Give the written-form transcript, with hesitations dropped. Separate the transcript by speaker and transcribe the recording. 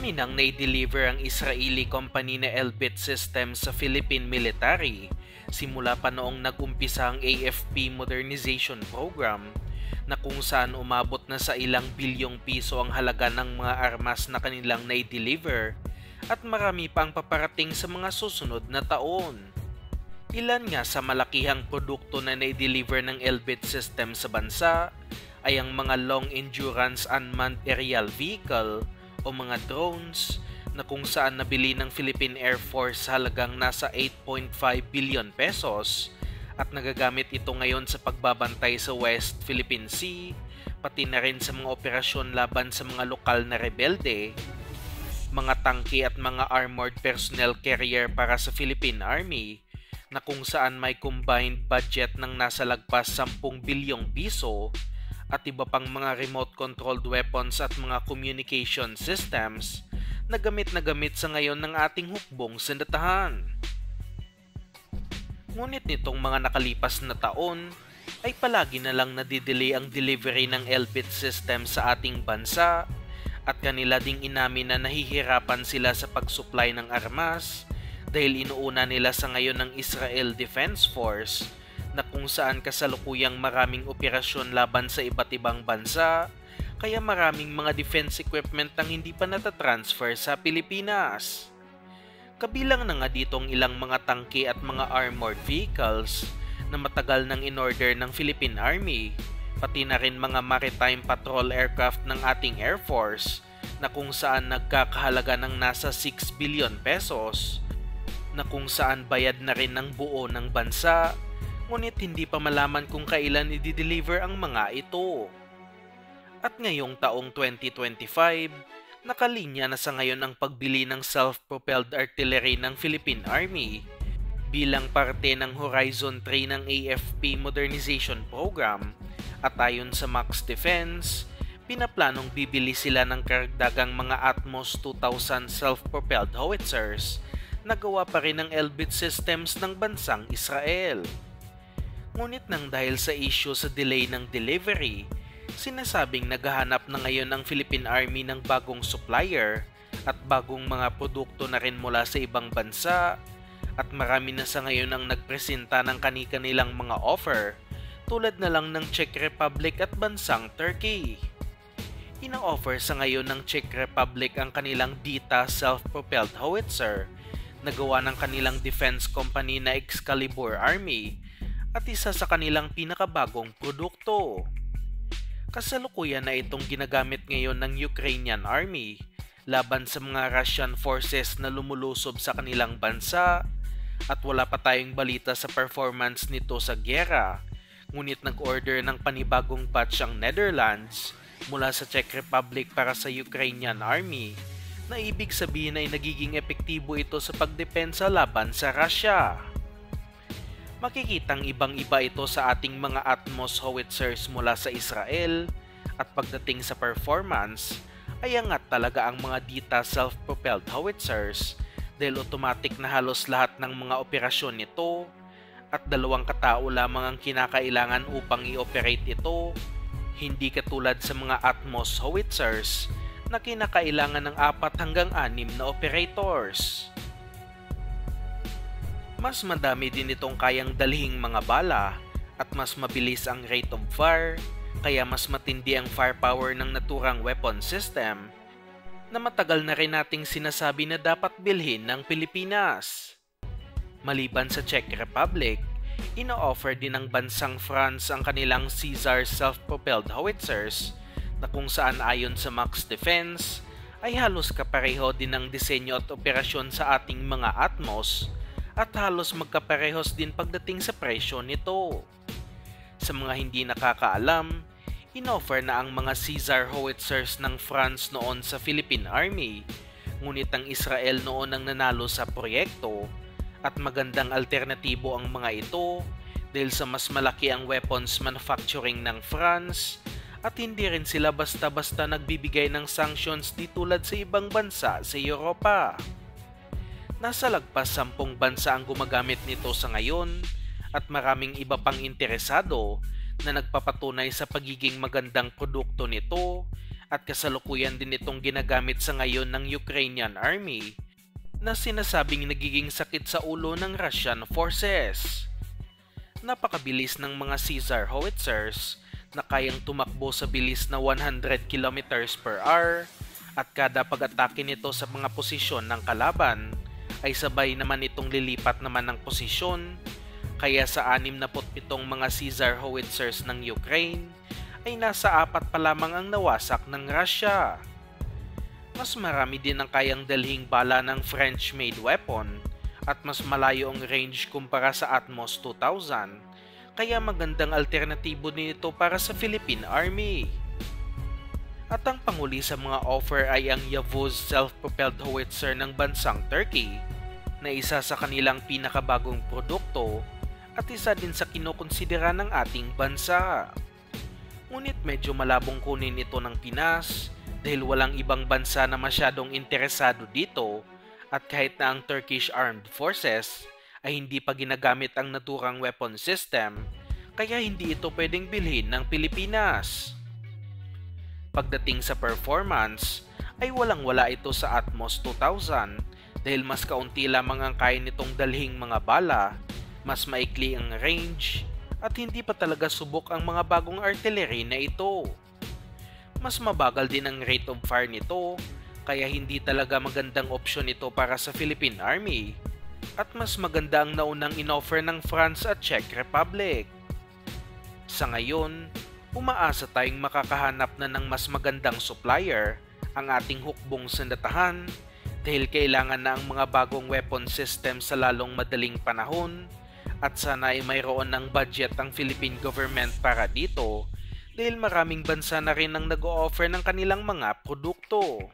Speaker 1: Kaninang na-deliver ang Israeli company na Elbit Systems sa Philippine military simula pa noong nag-umpisa ang AFP Modernization Program na kung saan umabot na sa ilang bilyong piso ang halaga ng mga armas na kanilang na-deliver at marami pa ang paparating sa mga susunod na taon. Ilan nga sa malakihang produkto na na-deliver ng Elbit System sa bansa ay ang mga Long Endurance Unmanned Aerial Vehicle o mga drones na kung saan nabili ng Philippine Air Force halagang nasa 8.5 billion pesos at nagagamit ito ngayon sa pagbabantay sa West Philippine Sea, pati na rin sa mga operasyon laban sa mga lokal na rebelde, mga tangke at mga armored personnel carrier para sa Philippine Army na kung saan may combined budget ng nasa lagpas 10 bilyong piso at iba pang mga remote-controlled weapons at mga communication systems na gamit sa ngayon ng ating hukbong sandatahan. Ngunit nitong mga nakalipas na taon ay palagi na lang nadidelay ang delivery ng Elbit System sa ating bansa at kanila ding inamin na nahihirapan sila sa pag-supply ng armas dahil inuuna nila sa ngayon ng Israel Defense Force na kung saan kasalukuyang maraming operasyon laban sa iba't ibang bansa kaya maraming mga defense equipment ang hindi pa natatransfer sa Pilipinas. Kabilang na nga ditong ilang mga tangke at mga armored vehicles na matagal nang in-order ng Philippine Army, pati na rin mga maritime patrol aircraft ng ating Air Force na kung saan nagkakahalaga ng nasa 6 billion pesos na kung saan bayad na rin ng buo ng bansa, ngunit hindi pa malaman kung kailan i-deliver ang mga ito. At ngayong taong 2025, nakalinya na sa ngayon ang pagbili ng self-propelled artillery ng Philippine Army bilang parte ng Horizon 3 ng AFP Modernization Program at ayon sa Max Defense, pinaplanong bibili sila ng karagdagang mga Atmos 2000 self-propelled howitzers na gawa pa rin ng Elbit Systems ng bansang Israel. Ngunit nang dahil sa issue sa delay ng delivery, sinasabing naghahanap na ngayon ang Philippine Army ng bagong supplier at bagong mga produkto na rin mula sa ibang bansa at marami na sa ngayon ang nagpresenta ng kani-kanilang mga offer tulad na lang ng Czech Republic at bansang Turkey. Ina-offer sa ngayon ng Czech Republic ang kanilang Dita self-propelled howitzer na gawa ng kanilang defense company na Excalibur Army at isa sa kanilang pinakabagong produkto. Kasalukuyan na itong ginagamit ngayon ng Ukrainian Army laban sa mga Russian forces na lumulusob sa kanilang bansa at wala pa tayong balita sa performance nito sa gyera, ngunit nag-order ng panibagong batch ang Netherlands mula sa Czech Republic para sa Ukrainian Army na ibig sabihin ay nagiging epektibo ito sa pagdepensa laban sa Russia. Makikitang ibang-iba ito sa ating mga Atmos howitzers mula sa Israel at pagdating sa performance ay angat talaga ang mga Dita self-propelled howitzers dahil automatic na halos lahat ng mga operasyon nito at 2 katao lamang ang kinakailangan upang i-operate ito, hindi katulad sa mga Atmos howitzers na kinakailangan ng 4 hanggang 6 na operators. Mas madami din itong kayang dalhing mga bala at mas mabilis ang rate of fire, kaya mas matindi ang firepower ng naturang weapon system na matagal na rin nating sinasabi na dapat bilhin ng Pilipinas. Maliban sa Czech Republic, ino-offer din ng bansang France ang kanilang Caesar self-propelled howitzers na kung saan ayon sa Max Defense ay halos kapareho din ang disenyo at operasyon sa ating mga Atmos at halos magkaparehos din pagdating sa presyo nito. Sa mga hindi nakakaalam, inoffer na ang mga Caesar howitzers ng France noon sa Philippine Army, ngunit ang Israel noon ang nanalo sa proyekto at magandang alternatibo ang mga ito dahil sa mas malaki ang weapons manufacturing ng France at hindi rin sila basta-basta nagbibigay ng sanctions di tulad sa ibang bansa sa Europa. Nasa lagpas 10 bansa ang gumagamit nito sa ngayon at maraming iba pang interesado na nagpapatunay sa pagiging magandang produkto nito at kasalukuyan din itong ginagamit sa ngayon ng Ukrainian Army na sinasabing nagiging sakit sa ulo ng Russian forces. Napakabilis ng mga Caesar howitzers na kayang tumakbo sa bilis na 100 kilometers per hour at kada pag-atake nito sa mga posisyon ng kalaban ay sabay naman itong lilipat naman ng posisyon, kaya sa 67 mga Caesar howitzers ng Ukraine ay nasa 4 pa lamang ang nawasak ng Russia. Mas marami din ang kayang dalhing bala ng French-made weapon at mas malayo ang range kumpara sa Atmos 2000, kaya magandang alternatibo nito para sa Philippine Army. At ang panguli sa mga offer ay ang Yavuz self-propelled howitzer ng bansang Turkey na isa sa kanilang pinakabagong produkto at isa din sa kinukonsidera ng ating bansa. Ngunit medyo malabong kunin ito ng Pinas dahil walang ibang bansa na masyadong interesado dito at kahit na ang Turkish Armed Forces ay hindi pa ginagamit ang naturang weapon system, kaya hindi ito pwedeng bilhin ng Pilipinas. Pagdating sa performance, ay walang-wala ito sa Atmos 2000 dahil mas kaunti lamang ang kaya nitong dalhing mga bala, mas maikli ang range, at hindi pa talaga subok ang mga bagong artillery na ito. Mas mabagal din ang rate of fire nito, kaya hindi talaga magandang opsyon ito para sa Philippine Army, at mas maganda ang naunang inoffer ng France at Czech Republic. Sa ngayon, umaasa tayong makakahanap na ng mas magandang supplier ang ating hukbong sandatahan dahil kailangan na ang mga bagong weapon system sa lalong madaling panahon at sana ay mayroon ng budget ang Philippine government para dito dahil maraming bansa na rin ang nag-o-offer ng kanilang mga produkto.